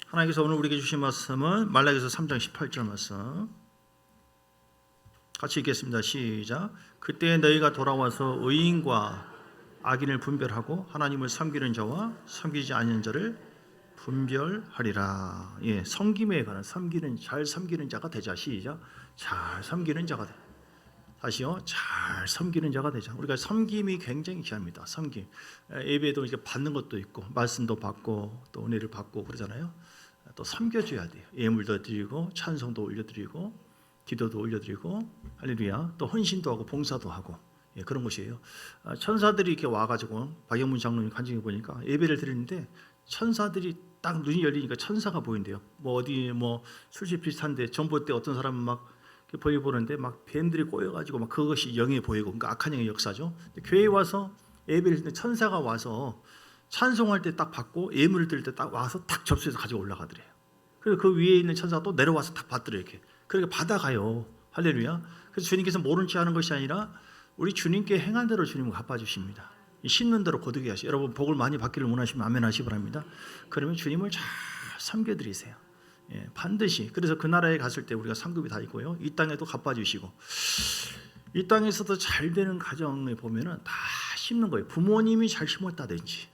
하나님께서 오늘 우리에게 주신 말씀은 말라기서 3장 18절 말씀 같이 읽겠습니다. 시작. 그때 너희가 돌아와서 의인과 악인을 분별하고 하나님을 섬기는 자와 섬기지 않는 자를 분별하리라. 섬김에 관한 잘 섬기는 자가 되자. 시작. 잘 섬기는 자가 되. 다시요. 잘 섬기는 자가 되자. 우리가 섬김이 굉장히 귀합니다. 섬김. 예배도 이렇게 받는 것도 있고 말씀도 받고 또 은혜를 받고 그러잖아요. 또 섬겨줘야 돼요. 예물도 드리고 찬송도 올려드리고 기도도 올려드리고 할렐루야. 또 헌신도 하고 봉사도 하고 그런 것이에요. 천사들이 이렇게 와가지고 박영문 장로님 간증해 보니까 예배를 드리는데 천사들이 딱 눈이 열리니까 천사가 보인대요. 어디 술집 비슷한데 전봇 때 어떤 사람은 막 보이 보는데 막 뱀들이 꼬여가지고 막 그것이 영에 보이고, 그러니까 악한 영의 역사죠. 교회에 와서 예배를 드릴 때 천사가 와서 찬송할 때 딱 받고 예물을 드릴 때 딱 와서 딱 접수해서 가지고 올라가더래요. 그리고 그 위에 있는 천사가 또 내려와서 딱 받더래요. 이렇게. 그러니까 받아가요. 할렐루야. 그래서 주님께서 모른 체 하는 것이 아니라 우리 주님께 행한 대로 주님은 갚아주십니다. 심는 대로 거두게 하시. 여러분 복을 많이 받기를 원하시면 아멘 하시기 바랍니다. 그러면 주님을 잘 섬겨드리세요. 반드시. 그래서 그 나라에 갔을 때 우리가 상급이 다 있고요. 이 땅에도 갚아주시고, 이 땅에서도 잘 되는 가정에 보면은 다 심는 거예요. 부모님이 잘 심었다든지,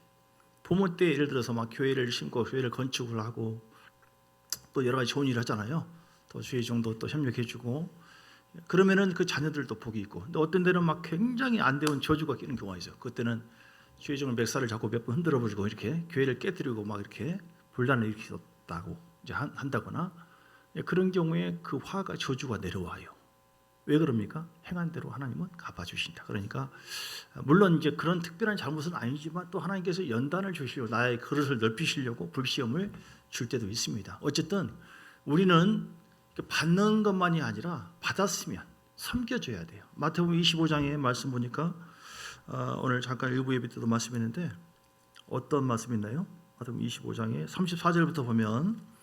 부모 때 예를 들어서 막 교회를 심고 교회를 건축을 하고 또 여러 가지 좋은 일을 하잖아요. 또 주의 정도 또 협력해주고 그러면은 그 자녀들도 복이 있고. 근데 어떤 데는 막 굉장히 안 되는 저주가 끼는 경우가 있어요. 그때는 주의 종을 멱살을 잡고 몇 번 흔들어 버리고 이렇게 교회를 깨뜨리고 막 이렇게 분란을 일으켰다고 이제 한다거나, 그런 경우에 그 화가 저주가 내려와요. 왜 그럽니까? 행한 대로 하나님은 갚아주신다. 그러니까 물론 이제 그런 특별한 잘못은 아니지만 또 하나님께서 연단을 주시려고 나의 그릇을 넓히시려고 불시험을 줄 때도 있습니다. 어쨌든 우리는 받는 것만이 아니라 받았으면 섬겨줘야 돼요. 마태복음 25장의 말씀 보니까 오늘 잠깐 일부 예배 때도 말씀했는데 어떤 말씀이 있나요? 마태복음 25장의 34절부터 보면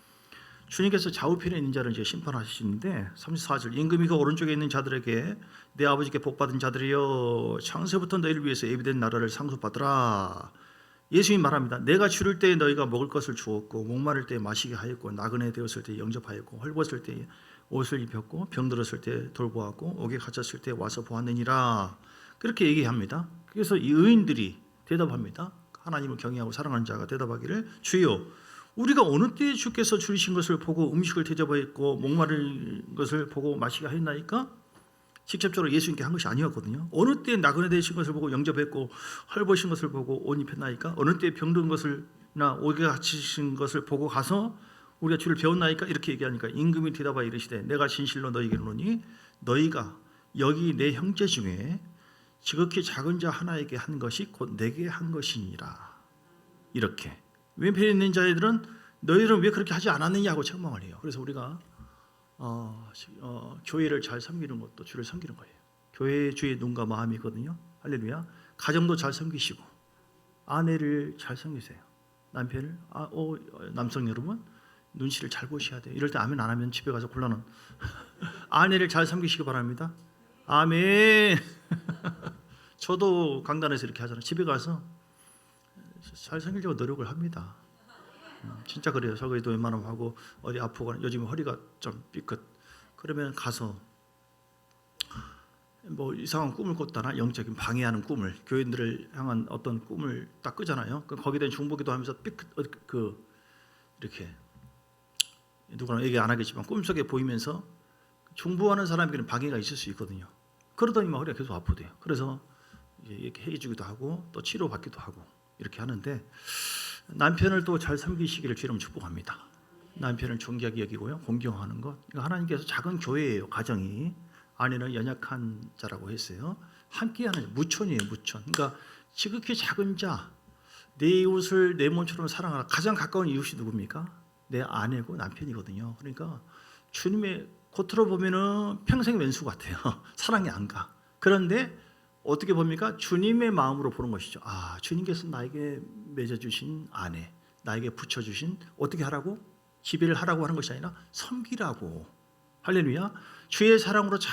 주님께서 좌우편에 있는 자를 이제 심판하시는데 34절, 임금이 그 오른쪽에 있는 자들에게 내 아버지께 복받은 자들이여 창세부터 너희를 위해서 예비된 나라를 상속받으라. 예수님 말합니다. 내가 주를 때에 너희가 먹을 것을 주었고 목마를 때에 마시게 하였고 나그네 되었을 때에 영접하였고 헐벗을 때에 옷을 입혔고 병들었을 때에 돌보았고 옥에 갇혔을 때에 와서 보았느니라. 그렇게 얘기합니다. 그래서 이 의인들이 대답합니다. 하나님을 경외하고 사랑하는 자가 대답하기를 주여 우리가 어느 때에 주께서 주신 것을 보고 음식을 대접하였고 목마른 것을 보고 마시게 하였나이까? 직접적으로 예수님께 한 것이 아니었거든요. 어느 때에 나그네 되신 것을 보고 영접했고 헐벗은 것을 보고 옷 입혔나이까? 어느 때에 병든 것을나 옥에 갇히신 것을 보고 가서 우리가 주를 배웠나이까? 이렇게 얘기하니까 임금이 대답하여 이르시되 내가 진실로 너희에게 이르노니 너희가 여기 내 형제 중에 지극히 작은 자 하나에게 한 것이 곧 내게 한 것이니라. 이렇게 왼편에 있는 자들은 너희들은 왜 그렇게 하지 않았느냐고 책망을 해요. 그래서 우리가 교회를 잘 섬기는 것도 주를 섬기는 거예요. 교회의 주의 눈과 마음이거든요. 할렐루야. 가정도 잘 섬기시고 아내를 잘 섬기세요. 남편을 남성 여러분 눈치를 잘 보셔야 돼요. 이럴 때 아멘 안 하면 집에 가서 곤란한 아내를 잘 섬기시기 바랍니다. 아멘. 저도 강단에서 이렇게 하잖아요. 집에 가서 잘 섬기려고 노력을 합니다. 진짜 그래요. 설거지도 웬만하면 하고 어디 아프거나 요즘 허리가 좀 삐끗 그러면 가서 이상한 꿈을 꿨다나 영적인 방해하는 꿈을 교인들을 향한 어떤 꿈을 딱 끄잖아요. 거기에 대한 중보기도 하면서 삐끗 이렇게 누구나 얘기 안 하겠지만 꿈속에 보이면서 중보하는 사람에게는 방해가 있을 수 있거든요. 그러더니 막 허리가 계속 아프대요. 그래서 이렇게 해주기도 하고 또 치료받기도 하고 이렇게 하는데 남편을 또 잘 섬기시기를 주님 축복합니다. 남편을 존귀하게 여기고요, 공경하는 것. 그러니까 하나님께서 작은 교회예요. 가정이 아내는 연약한 자라고 했어요. 함께하는 무촌이에요, 무촌. 그러니까 지극히 작은 자, 내 이웃을 내 몸처럼 사랑하라. 가장 가까운 이웃이 누굽니까? 내 아내고 남편이거든요. 그러니까 주님의 겉으로 보면은 평생 왼수 같아요. 사랑이 안 가. 그런데 어떻게 봅니까? 주님의 마음으로 보는 것이죠. 주님께서 나에게 맺어주신 아내, 나에게 붙여주신 어떻게 하라고? 지배를 하라고 하는 것이 아니라 섬기라고. 할렐루야. 주의 사랑으로 잘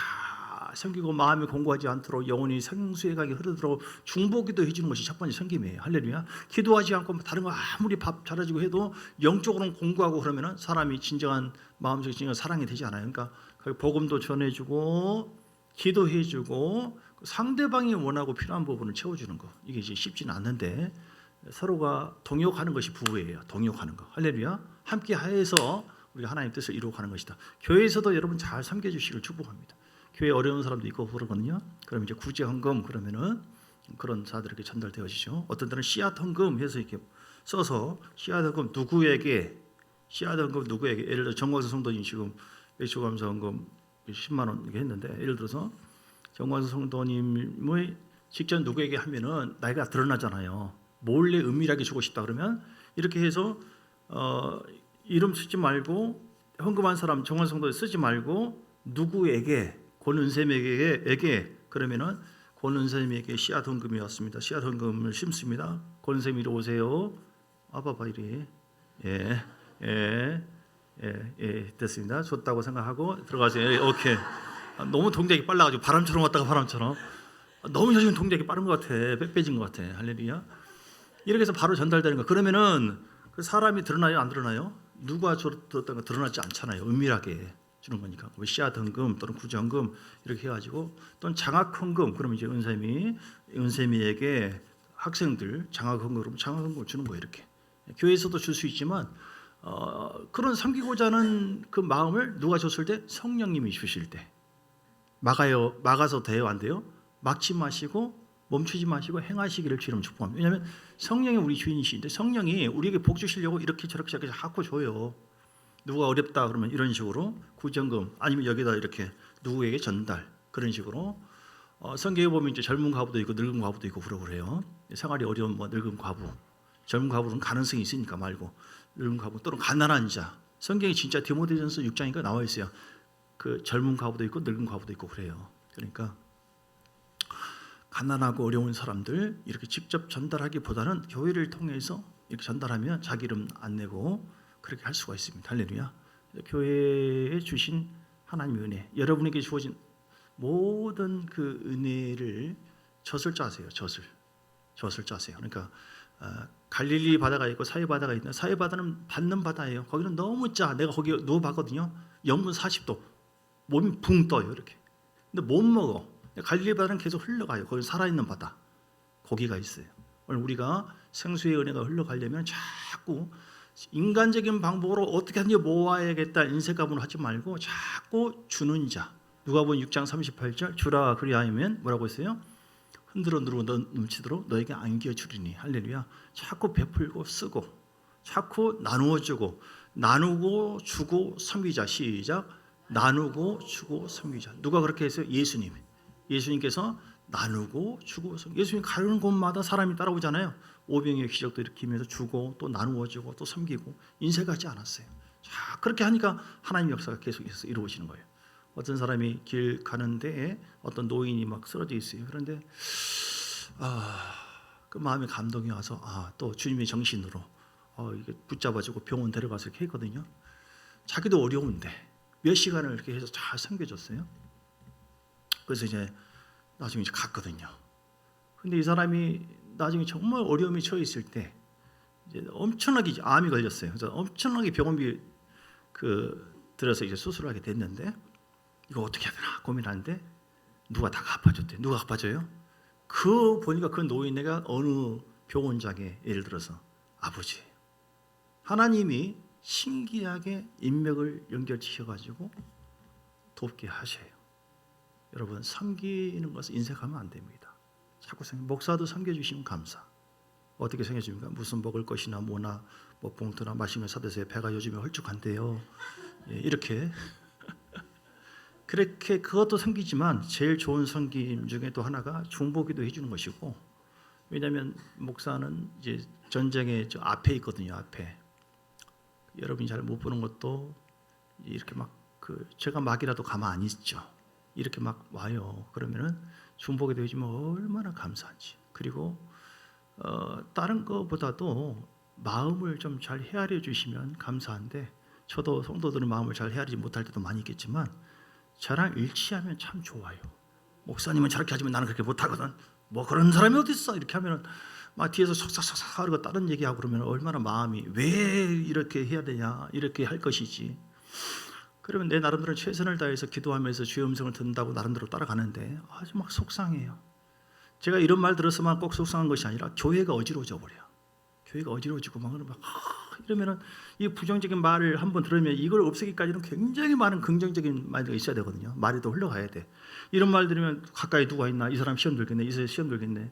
잘 섬기고 마음이 공고하지 않도록 영혼이 생수의 강이 흐르도록 중보기도 해주는 것이 첫 번째 섬김이에요. 할렐루야. 기도하지 않고 다른 거 아무리 밥 잘해주고 해도 영적으로는 공고하고 그러면은 사람이 진정한 마음속에 진정한 사랑이 되지 않아요. 그러니까 복음도 전해주고 기도해주고 상대방이 원하고 필요한 부분을 채워주는 거, 이게 이제 쉽지는 않는데 서로가 동역하는 것이 부부예요. 동역하는 거. 할렐루야. 함께 하여서 우리가 하나님 뜻을 이루어가는 것이다. 교회에서도 여러분 잘 섬겨주시길 축복합니다. 교회 어려운 사람도 있고 그러거든요. 그럼 이제 구제 헌금 그러면은 그런 자들에게 전달되어지죠. 어떤 때는 씨앗 헌금 해서 이렇게 써서 씨앗 헌금 누구에게 예를 들어 정광수 성도님 지금 외초감사 헌금 10만 원 이렇게 했는데, 예를 들어서 정광수 성도님의 직접 누구에게 하면은 나이가 드러나잖아요. 몰래 은밀하게 주고 싶다 그러면 이렇게 해서 이름 쓰지 말고 헌금한 사람 정광수 성도에 쓰지 말고 누구에게 권은샘에게 그러면은 권은샘에게 씨앗 헌금이 왔습니다. 씨앗 헌금을 심습니다. 권은샘 이리 오세요. 아빠봐 이리. 됐습니다. 줬다고 생각하고 들어가세요. 오케이. 너무 동작이 빨라가지고 바람처럼 왔다가 바람처럼. 너무 요즘 동작이 빠른 것 같아. 빼빼진 것 같아. 할렐루야. 이렇게 해서 바로 전달되는 거. 그러면은 그 사람이 드러나요? 안 드러나요? 누가 줬던 거 드러나지 않잖아요. 은밀하게 주는 거니까. 씨앗 헌금 또는 구제 헌금 이렇게 해가지고, 또는 장학 헌금. 그러면 이제 은샘이에게 학생들 장학 헌금, 그러면 장학 헌금을 주는 거예요. 이렇게 교회에서도 줄 수 있지만 그런 섬기고자 하는 그 마음을 누가 줬을 때 성령님이 주실 때 막아서 돼요? 안 돼요? 막지 마시고 멈추지 마시고 행하시기를 주님 축복합니다. 왜냐하면 성령이 우리 주인이신데 성령이 우리에게 복 주시려고 이렇게 저렇게 자꾸 줘요. 누가 어렵다 그러면 이런 식으로 구정금, 아니면 여기다 이렇게 누구에게 전달, 그런 식으로. 성경에 보면 이제 젊은 과부도 있고 늙은 과부도 있고 그러고요. 생활이 어려운 늙은 과부, 젊은 과부는 가능성이 있으니까 말고, 늙은 과부 또는 가난한 자. 성경이 진짜 디모데전서 6장이니까 나와 있어요. 그 젊은 과부도 있고 늙은 과부도 있고 그래요. 그러니까 가난하고 어려운 사람들 이렇게 직접 전달하기보다는 교회를 통해서 이렇게 전달하면 자기 이름 안 내고 그렇게 할 수가 있습니다. 할렐루야. 교회에 주신 하나님의 은혜, 여러분에게 주어진 모든 그 은혜를 젖을 짜세요. 젖을 짜세요. 그러니까 갈릴리 바다가 있고 사해 바다가 있는데, 사해 바다는 받는 바다예요. 거기는 너무 짜. 내가 거기 누워봤거든요. 영분 40도, 몸이 붕 떠요 이렇게. 근데 못 먹어. 갈릴리 바다는 계속 흘러가요. 거기 살아있는 바다, 고기가 있어요. 오늘 우리가 생수의 은혜가 흘러가려면 자꾸 인간적인 방법으로 어떻게 하든지 모아야겠다 인색감으로 하지 말고 자꾸 주는 자. 누가복음 6장 38절 주라 그리하면 뭐라고 했어요? 흔들어 누르고 넘치도록 너에게 안겨주리니. 할렐루야. 자꾸 베풀고 쓰고 자꾸 나누어주고, 나누고 주고 섬기자. 시작. 나누고 주고 섬기자. 누가 그렇게 했어요? 예수님께서 나누고 주고 섬기자. 예수님 가는 곳마다 사람이 따라오잖아요. 오병이의 기적도 일으키면서 주고 또 나누어주고 또 섬기고 인색하지 않았어요. 자, 그렇게 하니까 하나님 역사가 계속해서 이루어지는 거예요. 어떤 사람이 길 가는데 어떤 노인이 막 쓰러져 있어요. 그런데 그 마음에 감동이 와서 또 주님의 정신으로 이게 붙잡아주고 병원 데려가서 이렇게 했거든요. 자기도 어려운데 몇 시간을 이렇게 해서 잘 섬겨줬어요. 그래서 이제 나중에 이제 갔거든요. 근데 이 사람이 나중에 정말 어려움에 처해 있을 때 이제 엄청나게 이제 암이 걸렸어요. 그래서 엄청나게 병원비 들어서 이제 수술을 하게 됐는데, 이거 어떻게 해야 되나 고민하는데 누가 다 갚아줬대. 누가 갚아줘요? 보니까 그 노인네가 어느 병원장에, 예를 들어서 아버지예요. 하나님이 신기하게 인맥을 연결시켜가지고 돕게 하셔요. 여러분, 섬기는 것을 인색하면 안 됩니다. 자꾸 목사도 섬겨주시면 감사. 어떻게 섬겨줍니까? 무슨 먹을 것이나 뭐나 봉투나 맛있는 거 사드세요. 배가 요즘에 헐쭉한데요. 이렇게 그렇게 그것도 섬기지만 제일 좋은 섬김 중에 또 하나가 중보기도 해주는 것이고, 왜냐하면 목사는 이제 전쟁의 저 앞에 있거든요. 앞에 여러분이 잘 못 보는 것도 이렇게 막 제가 막이라도 가만 안 있죠. 이렇게 막 와요. 그러면은 중보기도 해주면 얼마나 감사한지. 그리고 다른 것보다도 마음을 좀 잘 헤아려 주시면 감사한데, 저도 성도들은 마음을 잘 헤아리지 못할 때도 많이 있겠지만 저랑 일치하면 참 좋아요. 목사님은 저렇게 하지만 나는 그렇게 못하거든. 뭐 그런 사람이 어디 있어? 이렇게 하면은 막 뒤에서 속삭속삭 하고 다른 얘기하고 그러면 얼마나 마음이 왜 이렇게 해야 되냐, 이렇게 할 것이지. 그러면 내 나름대로 최선을 다해서 기도하면서 주의 음성을 듣는다고 나름대로 따라가는데 아주 막 속상해요. 제가 이런 말 들었으면 꼭 속상한 것이 아니라 교회가 어지러워져 버려요. 교회가 어지러워지고 막 이러면은 이 부정적인 말을 한번 들으면 이걸 없애기까지는 굉장히 많은 긍정적인 말이 있어야 되거든요. 말이 더 흘러가야 돼. 이런 말 들으면 가까이 누가 있나? 이 사람 시험 들겠네. 이 사람 시험 들겠네.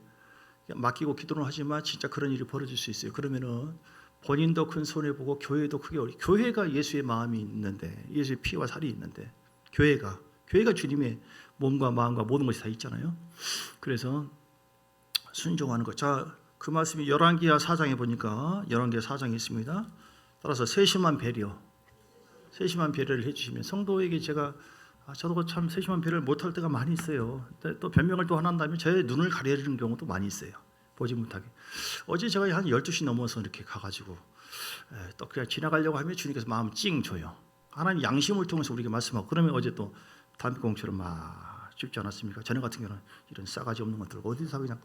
맡기고 기도는 하지만 진짜 그런 일이 벌어질 수 있어요. 그러면은 본인도 큰 손해 보고 교회도 크게 교회가 예수의 마음이 있는데, 예수의 피와 살이 있는데, 교회가 주님의 몸과 마음과 모든 것이 다 있잖아요. 그래서 순종하는 것. 자, 그 말씀이 열왕기하 4장에 보니까 열왕기하 4장에 있습니다. 따라서 세심한 배려를 해주시면 성도에게 제가 저도 참 세심한 배려를 못할 때가 많이 있어요. 또 변명을 또 하나 한다면 제 눈을 가리는 경우도 많이 있어요. 보지 못하게. 어제 제가 한 12시 넘어서 이렇게 가가지고 또 그냥 지나가려고 하면 주님께서 마음 찡 줘요. 하나님 양심을 통해서 우리에게 말씀하고, 그러면 어제 또 담배꽁초를 막 씹지 않았습니까? 저녁 같은 경우는 이런 싸가지 없는 것들 어디서 그냥.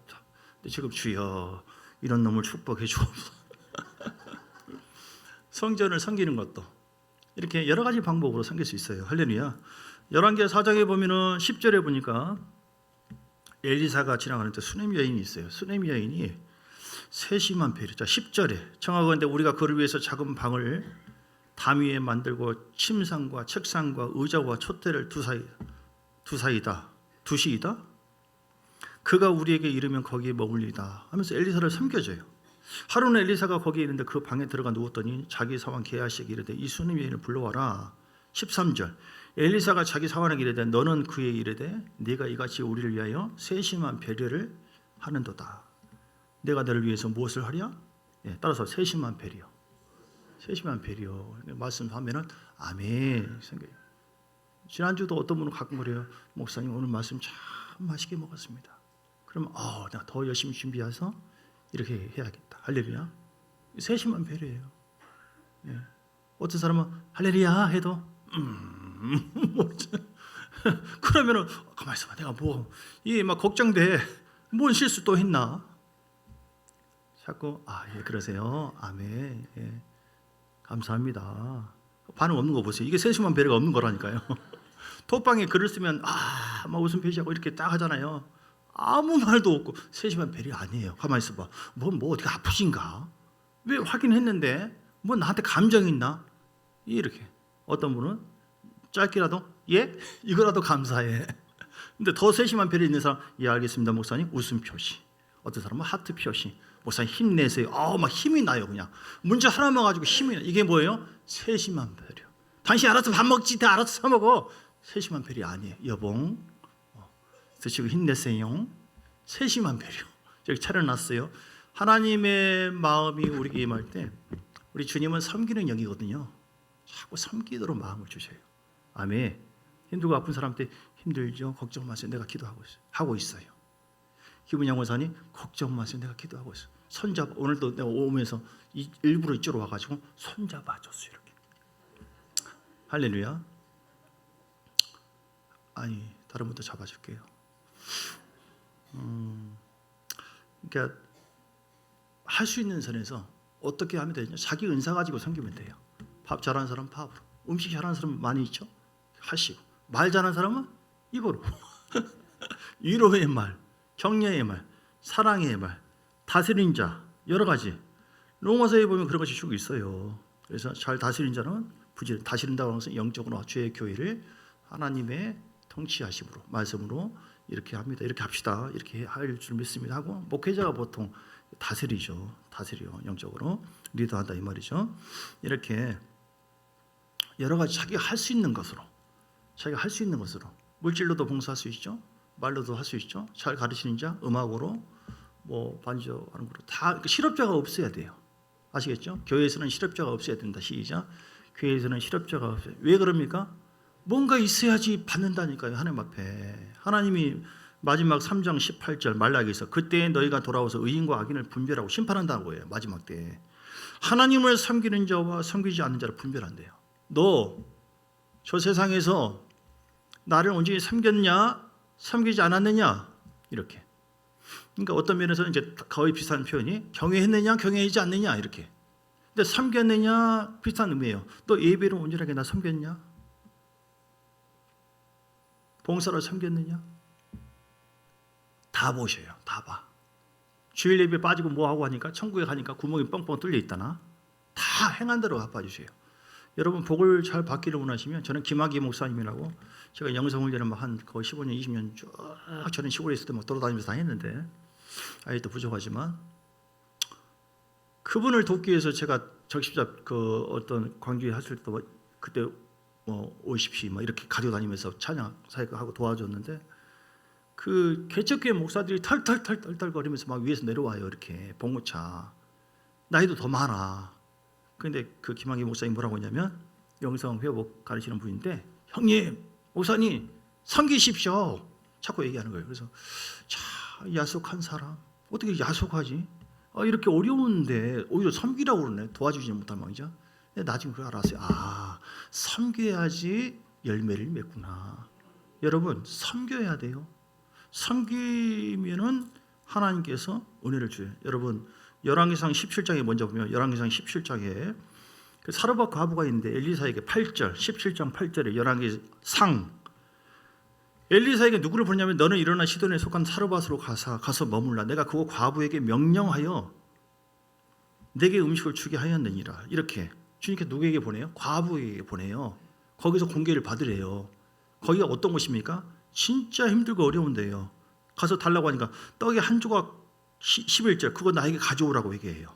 근데 지금 주여 이런 놈을 축복해 주옵소서. 성전을 섬기는 것도 이렇게 여러 가지 방법으로 섬길 수 있어요. 할렐루야. 열왕기하 4장에 보면은 10절에 보니까 엘리사가 지나가는데 수넴 여인이 있어요. 수넴 여인이 세심한 배려. 자, 10절에 청하건대 우리가 그를 위해서 작은 방을 담 위에 만들고 침상과 책상과 의자와 촛대를 두시이다. 그가 우리에게 이르면 거기에 머물리다 하면서 엘리사를 섬겨줘요. 하루는 엘리사가 거기에 있는데 그 방에 들어가 누웠더니 자기 사환 게하시에게 이르되 이 수넴 여인을 불러와라. 13절 엘리사가 자기 사환에게 이르되 너는 그에게 이르되 네가 이같이 우리를 위하여 세심한 배려를 하는도다. 내가 너를 위해서 무엇을 하랴? 따라서 세심한 배려. 말씀하면은 아멘 생겨요. 지난주도 어떤 분은 가끔 그래요. 목사님 오늘 말씀 참 맛있게 먹었습니다. 그러면 내가 더 열심히 준비해서 이렇게 해야겠다. 할렐루야. 세심한 배려예요. 어떤 사람은 할렐루야 해도 그러면은 가만히 있어봐. 내가 이게 막 걱정돼. 뭔 실수 또 했나? 자꾸 그러세요. 아멘. 감사합니다. 반응 없는 거 보세요. 이게 세심한 배려가 없는 거라니까요. 톡방에 글을 쓰면 막 웃음 표시하고 이렇게 딱 하잖아요. 아무 말도 없고 세심한 배려 아니에요. 가만히 있어봐. 뭐 어디가 아프신가? 왜 확인했는데 뭐 나한테 감정이 있나? 이렇게. 어떤 분은 짧게라도 이거라도 감사해. 근데 더 세심한 배려 있는 사람 알겠습니다 목사님 웃음 표시. 어떤 사람은 하트 표시. 목사님 힘내세요. 막 힘이 나요. 그냥 문제 하나만 가지고 힘이 나. 이게 뭐예요? 세심한 배려. 당신 알아서 밥 먹지. 다 알아서 사 먹어. 세심한 배려 아니에요. 여봉 드시고 힘내세요. 세심한 배려. 여기 차려놨어요. 하나님의 마음이 우리에게 임할 때 우리 주님은 섬기는 영이거든요. 자꾸 섬기도록 마음을 주셔요. 아멘. 힘들고 아픈 사람한테 힘들죠? 걱정 마세요. 내가 하고 있어요. 기분 양호사님 걱정 마세요. 내가 기도하고 있어요. 손잡아. 오늘도 내가 오면서 일부러 이쪽으로 와가지고 손잡아줬어요. 이렇게. 할렐루야. 다른 분도 잡아줄게요. 그러니까 할 수 있는 선에서 어떻게 하면 되냐? 자기 은사 가지고 섬기면 돼요. 밥 잘하는 사람 밥으로, 음식 잘하는 사람 많이 있죠. 하시고 말 잘하는 사람은 입으로 위로의 말, 격려의 말, 사랑의 말, 다스린 자 여러 가지. 로마서에 보면 그런 것이 쭉 있어요. 그래서 잘 다스린 자는 다스린다고 하면서 영적으로 죄의 교회를 하나님의 통치하심으로 말씀으로 이렇게 합니다. 이렇게 합시다. 이렇게 할 줄 믿습니다. 하고 목회자가 보통 다스려 영적으로 리더한다 이 말이죠. 이렇게 여러 가지 자기가 할 수 있는 것으로 물질로도 봉사할 수 있죠. 말로도 할 수 있죠. 잘 가르치는 자, 음악으로 반주하는 거로 다 실업자가 없어야 돼요. 아시겠죠? 교회에서는 실업자가 없어야 된다. 시작. 교회에서는 실업자가 없어요. 왜 그럽니까? 뭔가 있어야지 받는다니까요. 하나님 앞에. 하나님이 마지막 3장 18절 말라기에서 그때 너희가 돌아와서 의인과 악인을 분별하고 심판한다고 해요. 마지막 때. 하나님을 섬기는 자와 섬기지 않는 자를 분별한대요. 너 저 세상에서 나를 온전히 섬겼냐? 섬기지 않았느냐 이렇게. 그러니까 어떤 면에서는 이제 거의 비슷한 표현이 경외했느냐 경외하지 않느냐 이렇게. 근데 섬겼느냐 비슷한 의미예요. 너 예배로 온전하게 나 섬겼냐? 봉사로 섬겼느냐? 다 보셔요. 다 봐. 주일 예배 빠지고 뭐 하고 하니까 천국에 가니까 구멍이 뻥뻥 뚫려 있다나 다 행한 대로 갚아주세요. 여러분 복을 잘 받기를 원하시면 저는 김학의 목사님이라고 제가 영성훈련을 한 거의 15년 20년 쭉 저는 시골에 있을 때 막 돌아다니면서 다 했는데 아직도 부족하지만 그분을 돕기 위해서 제가 적십자 그 어떤 광주에 했을 때 그때 뭐 50시 막 이렇게 가지고 다니면서 찬양 사역하고 도와줬는데 그 개척교회 목사들이 털털 거리면서 막 위에서 내려와요. 이렇게 봉고차 나이도 더 많아. 근데 그 김학의 목사님 뭐라고 했냐면 영성 회복 가르치는 분인데 형님 목사님 섬기십시오 자꾸 얘기하는 거예요. 그래서 참 야속한 사람 어떻게 야속하지? 이렇게 어려운데 오히려 섬기라고 그러네. 도와주지 못할 망이죠. 나중에 그걸 알았어요. 섬겨야지 열매를 맺구나. 여러분 섬겨야 돼요. 섬기면은 하나님께서 은혜를 줘요. 여러분 열왕기상 17장에 먼저 보면 열왕기상 17장에 그 사르밧 과부가 있는데 엘리사에게 8절 17장 8절에 열왕기상 엘리사에게 누구를 보냐면 너는 일어나 시돈에 속한 사르밧으로 가서 머물라. 내가 그거 과부에게 명령하여 내게 음식을 주게 하였느니라. 이렇게 주님께 누구에게 보내요? 과부에게 보내요. 거기서 공개를 받으래요. 거기가 어떤 곳입니까? 진짜 힘들고 어려운 데예요. 가서 달라고 하니까 떡에 한 조각 11절 그거 나에게 가져오라고 얘기해요.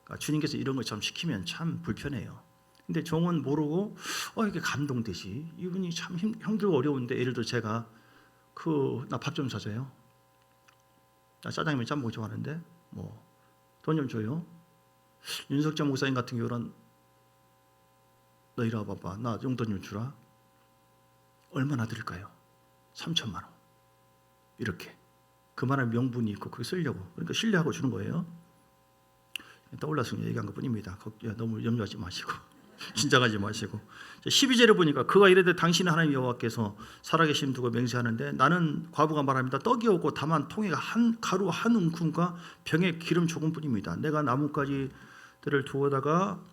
그러니까 주님께서 이런 걸 참 시키면 참 불편해요. 근데 종은 모르고 이게 감동되지. 이분이 참 힘들고 어려운데 예를 들어 제가 나 밥 좀 사줘요. 나 짜장면 짬뽕 좋아하는데 뭐 돈 좀 줘요. 윤석정 목사님 같은 경우는 너 이리 와봐봐. 나 용돈 좀 주라. 얼마나 드릴까요? 3천만 원. 이렇게 그만한 명분이 있고 그게 쓰려고. 그러니까 신뢰하고 주는 거예요. 떠올라서 얘기한 것뿐입니다. 너무 염려하지 마시고 긴장하지 마시고 12절에 보니까 그가 이르되 당신은 하나님 여호와께서 살아계심 두고 맹세하는데 나는 과부가 말합니다. 떡이 없고 다만 통에 가루 한 움큼과 병에 기름 조금뿐입니다. 내가 나뭇가지들을 두어다가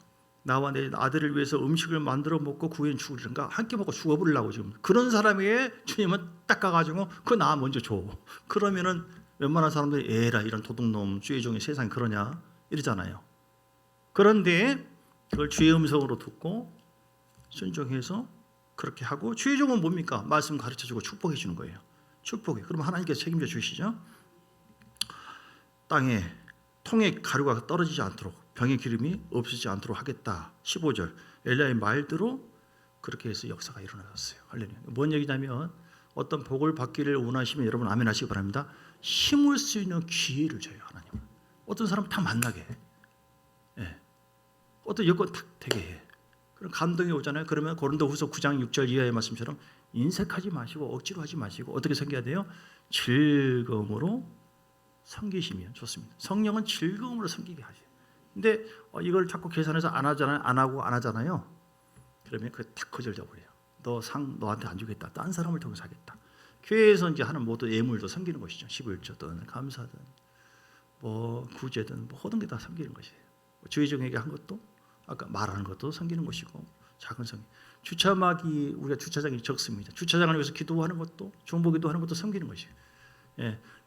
나와 내 아들을 위해서 음식을 만들어 먹고 그 후엔 죽으리는가 함께 먹고 죽어버리려고 지금 그런 사람에게 주님은 딱 가가지고 그거 나 먼저 줘. 그러면은 웬만한 사람들이 에라 이런 도둑놈 주의 종이 세상에 그러냐 이러잖아요. 그런데 그걸 주의 음성으로 듣고 순종해서 그렇게 하고 주의 종은 뭡니까? 말씀 가르쳐주고 축복해 주는 거예요. 축복해. 그럼 하나님께서 책임져 주시죠. 땅에 통에 가루가 떨어지지 않도록 병의 기름이 없어지지 않도록 하겠다. 15절 엘리야의 말대로 그렇게 해서 역사가 일어났어요. 할렐루야. 뭔 얘기냐면 어떤 복을 받기를 원하시면 여러분 아멘 하시기 바랍니다. 힘을 수 있는 기회를 줘요. 하나님. 어떤 사람 다 만나게 해. 어떤 여건 딱 되게 해. 그럼 감동이 오잖아요. 그러면 고린도후서 9장 6절 이하의 말씀처럼 인색하지 마시고 억지로 하지 마시고 어떻게 섬겨야 돼요? 즐거움으로 섬기시면 좋습니다. 성령은 즐거움으로 섬기게 하세요. 근데 이걸 자꾸 계산해서 안 하잖아요. 그러면 그 딱 거절져 버려요. 너 상 너한테 안 주겠다. 딴 사람을 통해서 하겠다. 교회에서 이제 하는 모든 예물도 섬기는 것이죠. 11조든 감사든 뭐 구제든 뭐 모든 게 다 섬기는 것이에요. 주의종에게 한 것도 아까 말하는 것도 섬기는 것이고 작은 섬기. 주차막이 우리가 주차장이 적습니다. 주차장을 위해서 기도하는 것도 중보기도 하는 것도 섬기는 것이에요.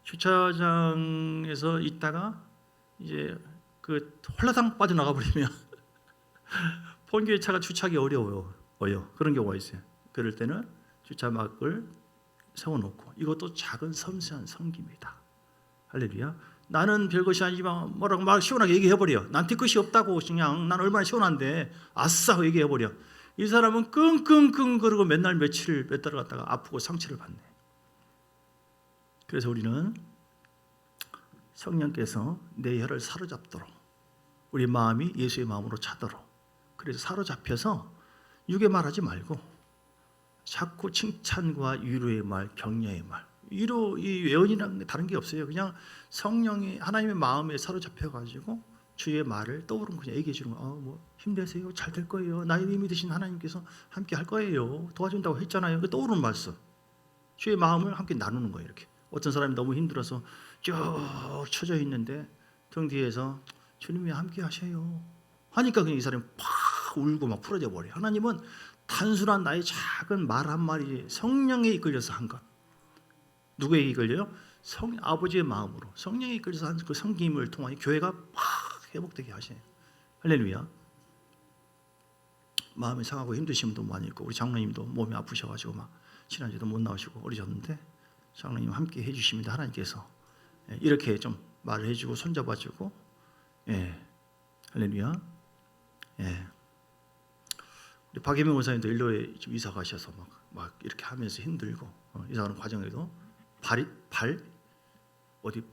주차장에서 있다가 이제 그 홀라당 빠져나가 버리면 본교회 차가 주차하기 어려워요. 그런 경우가 있어요. 그럴 때는 주차막을 세워놓고 이것도 작은 섬세한 섬기입니다. 할렐루야. 나는 별것이 아니지만 뭐라고 막 시원하게 얘기해버려. 난 뒤끝이 없다고 그냥 난 얼마나 시원한데 아싸 얘기해버려. 이 사람은 끙끙끙 그러고 맨날 며칠 몇 달을 갔다가 아프고 상처를 받네. 그래서 우리는 성령께서 내 혀를 사로잡도록 우리 마음이 예수의 마음으로 차도록 그래서 사로잡혀서 육의 말하지 말고 자꾸 칭찬과 위로의 말, 격려의 말 위로 이 외언이라는 게 다른 게 없어요. 그냥 성령이 하나님의 마음에 사로잡혀 가지고 주의 말을 떠오르면 그냥 얘기해 주는 거. 뭐 힘내세요. 잘 될 거예요. 나의 힘이 되신 하나님께서 함께 할 거예요. 도와준다고 했잖아요. 그 떠오르는 말씀. 주의 마음을 함께 나누는 거예요. 이렇게 어떤 사람이 너무 힘들어서 쭉 처져 있는데 등 뒤에서 주님이 함께 하셔요 하니까 그냥 이 사람이 팍 울고 막 풀어져 버려요. 하나님은 단순한 나의 작은 말 한마디 성령에 이끌려서 한 것. 누구에게 이끌려요? 아버지의 마음으로 성령에 이끌려서 한 그 섬김을 통하여 교회가 팍 회복되게 하셔요. 할렐루야. 마음이 상하고 힘드신 분도 많이 있고, 우리 장로님도 몸이 아프셔가지고 막 지난주에도 못 나오시고 어리셨는데 장로님 함께 해주십니다. 하나님께서 이렇게 좀 말을 해주고 손잡아주고, 할렐루야. 우리 박예명 원사님도 일로에 이사 가셔서 막 이렇게 하면서 힘들고 이사하는 과정에도 발 어디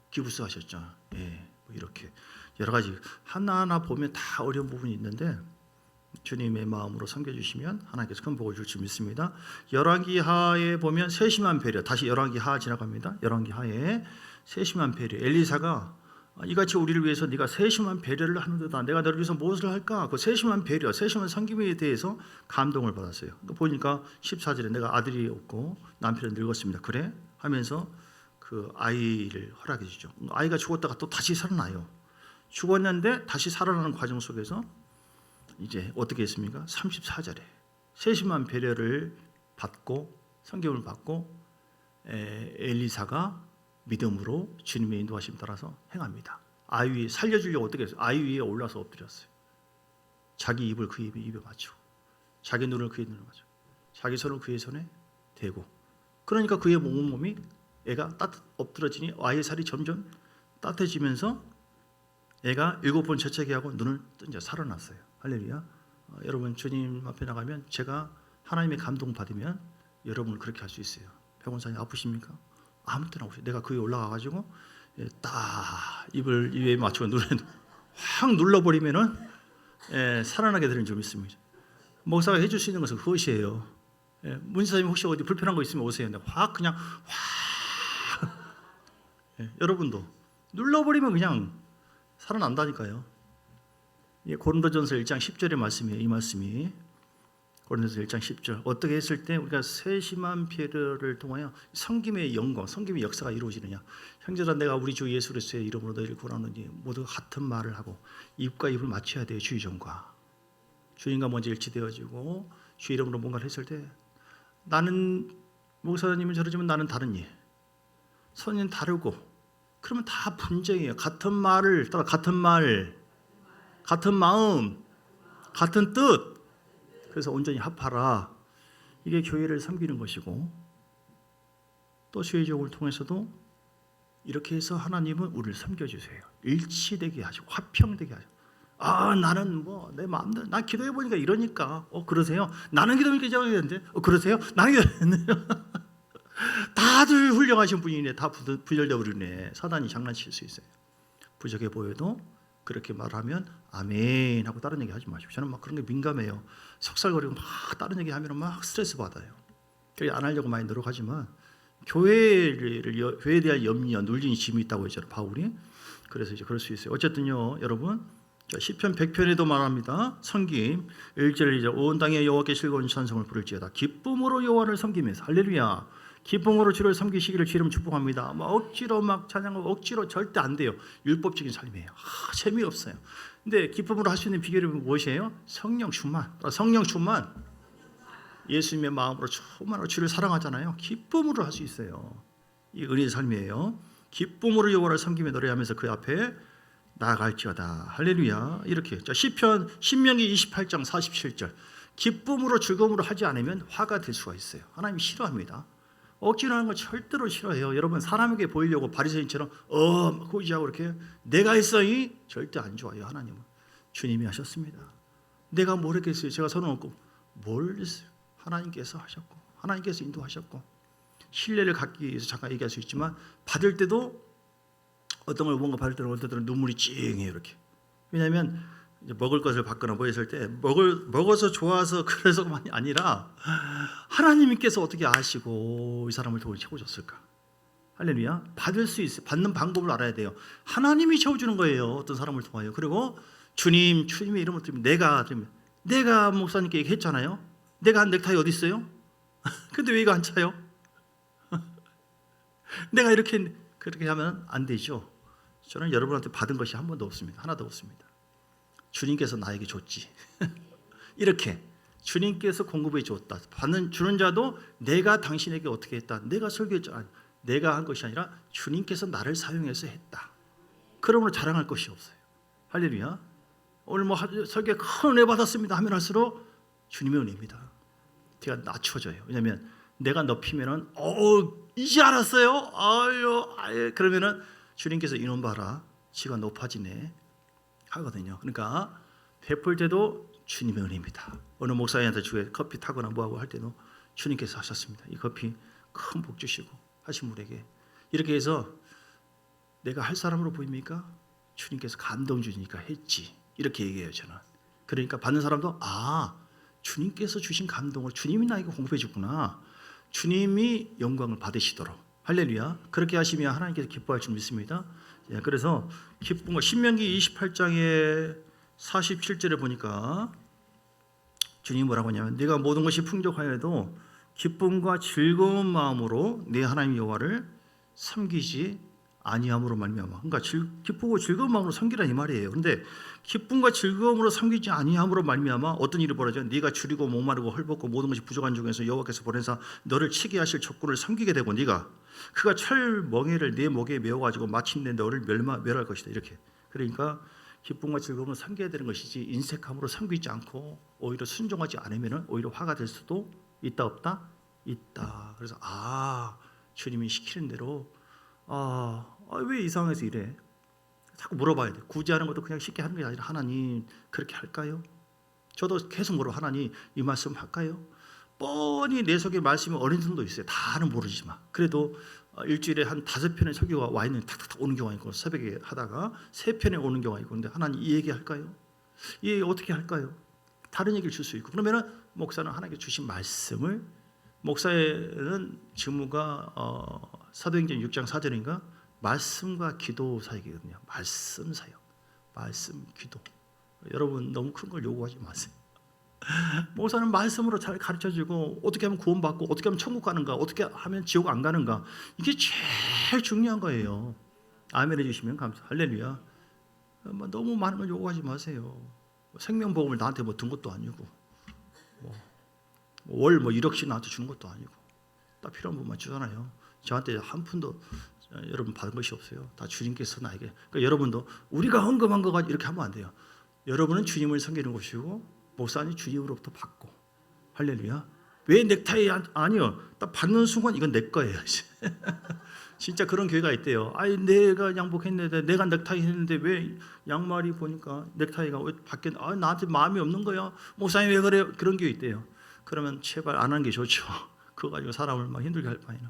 기부스 하셨죠. 뭐 이렇게 여러 가지 하나하나 보면 다 어려운 부분이 있는데 주님의 마음으로 섬겨주시면 하나님께서 큰 복을 줄 줄 믿습니다. 열왕기 하에 보면 세심한 배려, 다시 열왕기 하 지나갑니다. 열왕기 하에 세심한 배려. 엘리사가 이같이 우리를 위해서 네가 세심한 배려를 하는도다. 내가 너를 위해서 무엇을 할까? 그 세심한 배려, 세심한 섬김에 대해서 감동을 받았어요. 보니까 14절에 내가 아들이 없고 남편은 늙었습니다. 그래? 하면서 그 아이를 허락해 주죠. 아이가 죽었다가 또 다시 살아나요. 죽었는데 다시 살아나는 과정 속에서 이제 어떻게 했습니까? 34절에 세심한 배려를 받고 성경을 받고 엘리사가 믿음으로 주님의 인도하심 따라서 행합니다. 아이 위에 살려주려고 어떻게 했어요? 아이 위에 올라서 엎드렸어요. 자기 입을 그 입에 맞추고 자기 눈을 그의 눈에 맞추고 자기 손을 그의 손에 대고, 그러니까 그의 온몸이 애가 엎드러지니 아이의 살이 점점 따뜻해지면서 애가 7번 재채기 하고 눈을 뜬 살아났어요. 할렐루야. 여러분 주님 앞에 나가면 제가 하나님의 감동 받으면 여러분을 그렇게 할 수 있어요. 병원사님 아프십니까? 아무 때나 오세요. 내가 그 위에 올라가가지고 딱 입을 입에 맞추고 눈에 확 눌러버리면은 살아나게 되는 점 있습니다. 목사가 해줄 수 있는 것은 그것이에요. 문사님 혹시 어디 불편한 거 있으면 오세요. 확 그냥 확 여러분도 눌러버리면 그냥 살아난다니까요. 고린도전서 1장 10절의 말씀이에요. 이 말씀이 고린도전서 1장 10절. 어떻게 했을 때 우리가 세심한 배려를 통하여 섬김의 영광, 섬김의 역사가 이루어지느냐. 형제들아 내가 우리 주 예수 그리스도의 이름으로 너희를 구원하노니 모두 같은 말을 하고 입과 입을 맞춰야 돼요. 주의종과 주인과 먼저 일치되어지고 주 이름으로 뭔가를 했을 때 나는 목사님은 저러지만 나는 다르니 선인 다르고 그러면 다 분쟁이에요. 같은 말을 따라 같은 말, 같은 마음, 같은 뜻. 그래서 온전히 합하라. 이게 교회를 섬기는 것이고, 또 주의 종을 통해서도 이렇게 해서 하나님은 우리를 섬겨주세요. 일치되게 하시고 화평되게 하시고. 나는 뭐 내 마음대로 난 기도해 보니까 이러니까 그러세요? 나는 기도하니까 이러야 되는데 그러세요? 나는 기도했는데요. 다들 훌륭하신 분이네. 다 부절되어 버리네. 사단이 장난칠 수 있어요. 부족해 보여도 그렇게 말하면 아멘 하고 다른 얘기 하지 마십시오. 저는 막 그런 게 민감해요. 속살거리고 막 다른 얘기 하면 막 스트레스 받아요. 그래서 안 하려고 많이 노력하지만 교회에 대한 염려, 눌린 짐이 있다고 했잖아요, 바울이. 그래서 이제 그럴 수 있어요. 어쨌든요, 여러분. 시편 100편에도 말합니다. 섬김 1절에 이제 온 땅에 여호와께 즐거운 찬송을 부를지어다. 기쁨으로 여호와를 섬기면서 할렐루야. 기쁨으로 주를 섬기시기를 주님 축복합니다. 억지로 막 찬양하고 억지로 절대 안 돼요. 율법적인 삶이에요. 재미없어요. 근데 기쁨으로 할 수 있는 비결이 무엇이에요? 성령 충만. 성령 충만. 예수님의 마음으로 충만하고 주를 사랑하잖아요. 기쁨으로 할 수 있어요. 이 은혜의 삶이에요. 기쁨으로 여호와를 섬기며 노래하면서 그 앞에 나아갈지어다. 할렐루야. 이렇게 시편 신명기 28장 47절. 기쁨으로 즐거움으로 하지 않으면 화가 될 수가 있어요. 하나님이 싫어합니다. 억지로 하는 거 절대로 싫어해요. 여러분 사람에게 보이려고 바리새인처럼 호지하고 이렇게 내가 했어이 절대 안 좋아요. 하나님은 주님이 하셨습니다. 내가 뭘 했겠어요? 제가 손을 얹고 뭘 했어요? 하나님께서 하셨고 하나님께서 인도하셨고 신뢰를 갖기 위해서 잠깐 얘기할 수 있지만 받을 때도 어떤 걸 뭔가 받을 때는 어떤 때는 눈물이 찡해요. 이렇게. 왜냐하면 이제 먹을 것을 받거나 뭐 했을 때 먹어서 좋아서 그래서만이 아니라 하나님께서 어떻게 아시고 이 사람을 도움을 채워줬을까? 할렐루야. 받을 수 있어요. 받는 방법을 알아야 돼요. 하나님이 채워주는 거예요. 어떤 사람을 통하여. 그리고 주님의 이름을 들으면 내가 목사님께 얘기했잖아요. 내가 한 넥타이 어디 있어요? 근데 왜 이거 안 차요? 내가 이렇게 그렇게 하면 안 되죠. 저는 여러분한테 받은 것이 한 번도 없습니다. 하나도 없습니다. 주님께서 나에게 줬지. 이렇게 주님께서 공급해 줬다. 주는 자도 내가 당신에게 어떻게 했다. 내가 설교했죠. 내가 한 것이 아니라 주님께서 나를 사용해서 했다. 그러므로 자랑할 것이 없어요. 할렐루야. 오늘 뭐 설교에 큰 은혜 받았습니다 하면 할수록 주님의 은혜입니다. 제가 낮춰져요. 왜냐하면 내가 높이면은 이제 알았어요. 아유 그러면은 주님께서 이놈 봐라. 지가 높아지네 하거든요. 그러니까 베풀 때도 주님의 은혜입니다. 어느 목사님한테 주에 커피 타거나 뭐하고 할 때도 주님께서 하셨습니다. 이 커피 큰 복 주시고 하신 분에게 이렇게 해서 내가 할 사람으로 보입니까? 주님께서 감동 주니까 했지. 이렇게 얘기해요 저는. 그러니까 받는 사람도 주님께서 주신 감동을 주님이 나에게 공급해 줬구나. 주님이 영광을 받으시도록 할렐루야. 그렇게 하시면 하나님께서 기뻐할 줄 믿습니다. 그래서 기쁜 거 신명기 28장에 47절에 보니까 주님이 뭐라고 하냐면 네가 모든 것이 풍족하여도 기쁨과 즐거운 마음으로 네 하나님 여호와를 섬기지 아니함으로 말미암아. 그러니까 기쁘고 즐거운 마음으로 섬기라 이 말이에요. 그런데 기쁨과 즐거움으로 섬기지 아니함으로 말미암아 어떤 일이 벌어져? 네가 줄이고 목마르고 헐벗고 모든 것이 부족한 중에서 여호와께서 보내사 너를 치게 하실 족군을 섬기게 되고 네가 그가 철 멍에를 네 목에 메어 가지고 마침내 너를 멸할 것이다. 이렇게. 그러니까 기쁨과 즐거움을 섬겨야 되는 것이지 인색함으로 섬기지 않고 오히려 순종하지 않으면 오히려 화가 될 수도 있다 없다? 있다. 그래서 주님이 시키는 대로 왜 이 상황에서 이래? 자꾸 물어봐야 돼. 굳이 하는 것도 그냥 쉽게 하는 게 아니라 하나님 그렇게 할까요? 저도 계속 물어 하나님 이 말씀 할까요? 뻔히 내 속에 말씀이 어린 정도 있어요. 다는 모르지만 그래도 일주일에 한 5편의 설교가 와 있는 탁탁탁 오는 경우가 있고 새벽에 하다가 3편에 오는 경우가 있고 근데 하나님 이 얘기 할까요? 이 얘기 어떻게 할까요? 다른 얘기를 줄 수 있고 그러면은 목사는 하나님께 주신 말씀을 목사는 직무가 사도행전 6장 4절인가 말씀과 기도 사역이거든요. 말씀 사역, 말씀 기도. 여러분 너무 큰 걸 요구하지 마세요. 목사는 말씀으로 잘 가르쳐주고 어떻게 하면 구원받고 어떻게 하면 천국 가는가 어떻게 하면 지옥 안 가는가 이게 제일 중요한 거예요. 아멘 해주시면 감사. 할렐루야. 너무 많은 걸 요구하지 마세요. 생명보험을 나한테 든 것도 아니고 월 1억씩 나한테 주는 것도 아니고 딱 필요한 부분만 주잖아요. 저한테 한 푼도 여러분 받은 것이 없어요. 다 주님께서 나에게. 그러니까 여러분도 우리가 헌금한 거 가지고 이렇게 하면 안 돼요. 여러분은 주님을 섬기는 것이고 목사님 주님으로부터 받고. 할렐루야. 왜 넥타이 아니요. 딱 받는 순간 이건 내 거예요. 진짜 그런 교회가 있대요. 내가 양복했는데 내가 넥타이 했는데 왜 양말이 보니까 넥타이가 왜 밖에 나한테 마음이 없는 거야. 목사님 왜 그래요? 그런 교회 있대요. 그러면 제발 안 하는 게 좋죠. 그거 가지고 사람을 막 힘들게 할 바에는.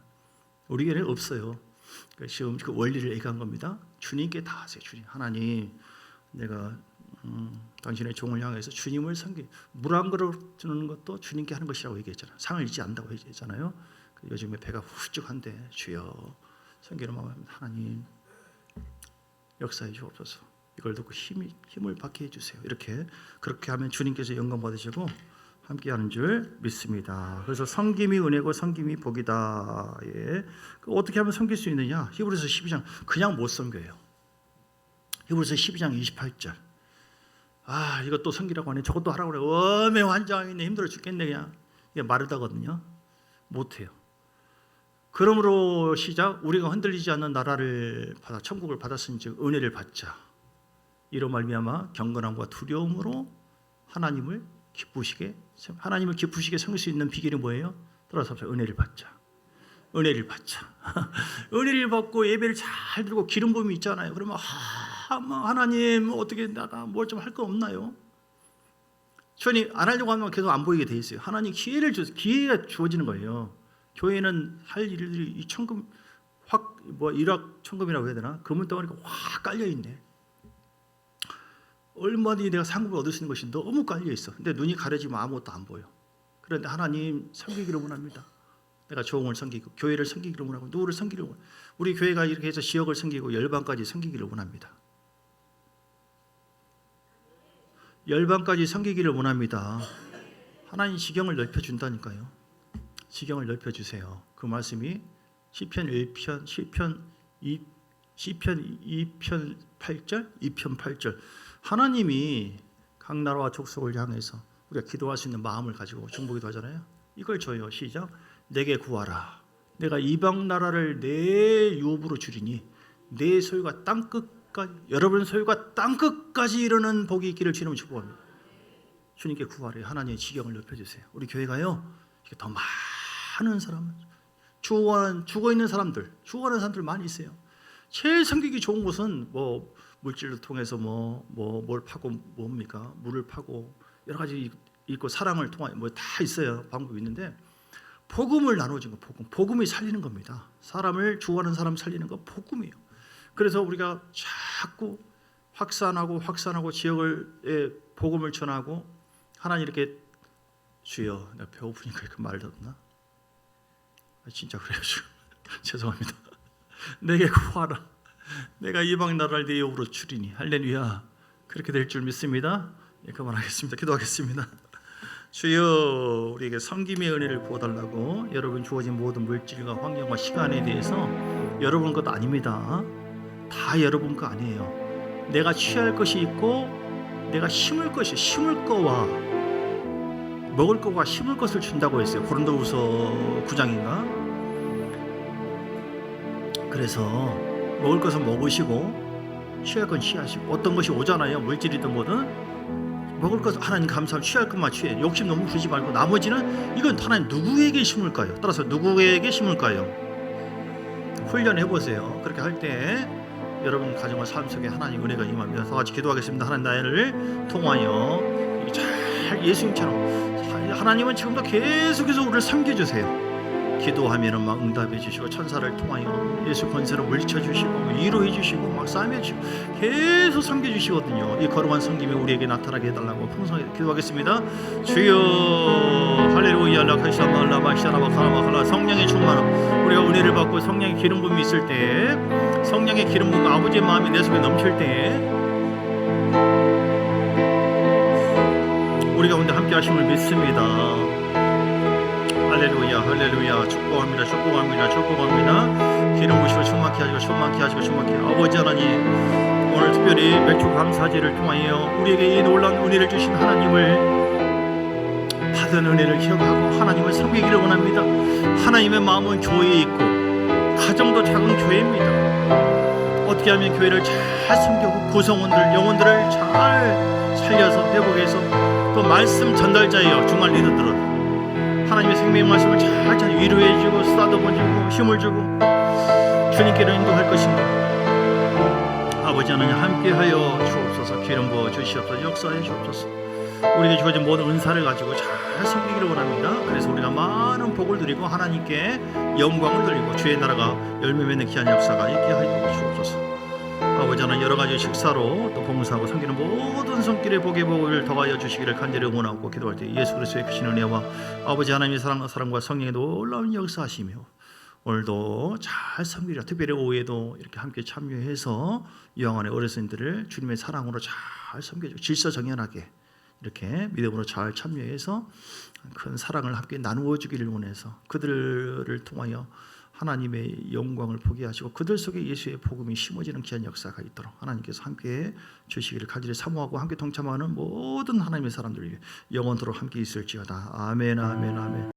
우리 교회는 없어요. 지금 그 원리를 얘기한 겁니다. 주님께 다 하세요. 주님. 하나님 내가 당신의 종을 향해서 주님을 섬기 물 한 그릇 주는 것도 주님께 하는 것이라고 얘기했잖아요. 상을 잊지 않는다고 얘기했잖아요. 요즘에 배가 후쭉한데 주여 섬기는 마음 하나님 역사해 주옵소서. 이걸 듣고 힘을 받게 해주세요. 그렇게 하면 주님께서 영광 받으시고 함께하는 줄 믿습니다. 그래서 섬김이 은혜고 섬김이 복이다. 어떻게 하면 섬길 수 있느냐? 히브리서 12장 그냥 못 섬겨요. 히브리서 12장 28절. 이것도 섬기라고 하네. 저것도 하라고 그래. 어메 환장하겠네. 힘들어 죽겠네 그냥. 이게 마르다거든요. 못해요. 그러므로 시작 우리가 흔들리지 않는 나라를 받아 천국을 받았은즉 은혜를 받자. 이로 말미암아 경건함과 두려움으로 하나님을 기쁘시게 섬길 수 있는 비결이 뭐예요? 따라서 은혜를 받자. 은혜를 받자. 은혜를 받고 예배를 잘 드리고 기름 부음이 있잖아요. 그러면 하나님 어떻게 나가 뭘 좀 할 거 없나요? 저는 안 하려고 하면 계속 안 보이게 돼 있어요. 하나님 기회가 주어지는 거예요. 교회는 할 일들이 이 천금 일확천금이라고 해야 되나? 금은덩어리가 확 깔려 있네. 얼마든지 내가 상급을 얻을 수 있는 것이 너무 깔려 있어. 근데 눈이 가려지면 아무것도 안 보여. 그런데 하나님 섬기기를 원합니다. 내가 종을 섬기고 교회를 섬기기를 원하고 누구를 섬기기를 원합니다. 우리 교회가 이렇게 해서 지역을 섬기고 열방까지 섬기기를 원합니다. 열방까지 섬기기를 원합니다. 하나님 지경을 넓혀준다니까요. 지경을 넓혀주세요. 그 말씀이 시편 1편, 시편 2편 8절, 2편 8절. 하나님이 각 나라와 족속을 향해서 우리가 기도할 수 있는 마음을 가지고 중보기도 하잖아요. 이걸 줘요. 시작. 내게 구하라. 내가 이방 나라를 내 유업으로 주리니 내 소유가 땅 끝까지, 여러분 소유가 땅 끝까지 이르는 복이 있기를 주님은 축복합니다. 주님께 구하래요. 하나님의 지경을 높여주세요. 우리 교회가요, 더 많은 사람, 죽어있는 사람들, 죽어가는 사람들 많이 있어요. 제일 섬기기 좋은 곳은 뭐 물질을 통해서 뭘 파고 뭡니까? 물을 파고 여러 가지 있고 사랑을 통하여 뭐 다 있어요. 방법이 있는데 복음을 나눠주는 거, 복음이 살리는 겁니다. 사람을 죽어가는 사람 살리는 거 복음이에요. 그래서 우리가 자꾸 확산하고 지역에 복음을 전하고 하나님 이렇게 주여 내가 배고프니까 그 말 듣나? 진짜 그래요. 죄송합니다. 내게 구하라. 내가 이방 나라를 내 유업으로 주리니 할렐루야. 그렇게 될 줄 믿습니다. 그만하겠습니다. 기도하겠습니다. 주여 우리에게 섬김의 은혜를 부어달라고. 여러분 주어진 모든 물질과 환경과 시간에 대해서 여러분 것 아닙니다. 다 여러분 거 아니에요. 내가 취할 것이 있고 내가 심을 거와 먹을 것과 심을 것을 준다고 했어요. 고린도후서 9장인가? 그래서 먹을 것은 먹으시고 취할 건 취하시고, 어떤 것이 오잖아요. 물질이든 뭐든 먹을 것 하나님 감사하면 취할 것만 취해. 욕심 너무 부리지 말고 나머지는 이건 하나님 누구에게 심을까요? 따라서 누구에게 심을까요? 훈련해 보세요. 그렇게 할 때 여러분 가정과 삶 속에 하나님 은혜가 임합니다. 다 같이 기도하겠습니다. 하나님 나를 통하여 잘 예수님처럼 하나님은 지금도 계속해서 우리를 섬겨주세요. 기도하면은 막 응답해 주시고 천사를 통하여 예수 권세로 물리쳐 주시고 위로해 주시고 막 싸매 주시고 계속 섬겨 주시거든요. 이 거룩한 섬김이 우리에게 나타나게 해달라고 풍성하게 기도하겠습니다. 주여 할렐루야 라카시아말라 마시아라바 카라바칼라. 성령의 충만함, 우리가 은혜를 받고 성령의 기름 부음이 있을 때, 성령의 기름 부음 아버지의 마음이 내 속에 넘칠 때 우리 가운데 함께 하심을 믿습니다. 할렐루야 할렐루야. 축복합니다. 기름 부으시고 충만케 하시고 아버지 하나님, 오늘 특별히 맥주 감사제를 통하여 우리에게 이 놀라운 은혜를 주신 하나님을 받은 은혜를 기억하고 하나님을 섬기기를 원합니다. 하나님의 마음은 교회에 있고 가정도 작은 교회입니다. 어떻게 하면 교회를 잘 섬기고 구성원들 영혼들을 잘 살려서 회복해서 또 말씀 전달자예요. 중간 리더들은 하나님의 생명의 말씀을 잘 위로해주고 쓰다듬어주고 힘을 주고 주님께로 인도할 것인가. 아버지 하나님 함께하여 주옵소서. 기름 부어 주시옵소서. 역사해 주옵소서. 우리에게 주어진 모든 은사를 가지고 잘 섬기기를 원합니다. 그래서 우리가 많은 복을 드리고 하나님께 영광을 드리고 주의 나라가 열매 맺는 귀한 역사가 있게 하여 주옵소서. 아버지 하나님 여러 가지 식사로 또 봉사하고 섬기는 모든 손길의 복의 복을 더하여 주시기를 간절히 응원하고 기도할 때 예수 그리스도의 크신 은혜와 아버지 하나님의 사랑과 성령의 놀라운 역사하시며 오늘도 잘 섬기려, 특별히 오후에도 이렇게 함께 참여해서 유황원의 어르신들을 주님의 사랑으로 잘 섬겨주고 질서정연하게 이렇게 믿음으로 잘 참여해서 큰 사랑을 함께 나누어 주기를 원해서 그들을 통하여 하나님의 영광을 보게 하시고 그들 속에 예수의 복음이 심어지는 귀한 역사가 있도록 하나님께서 함께 주시기를 간절히 사모하고 함께 동참하는 모든 하나님의 사람들 위해 영원토록 함께 있을지어다. 아멘 아멘 아멘.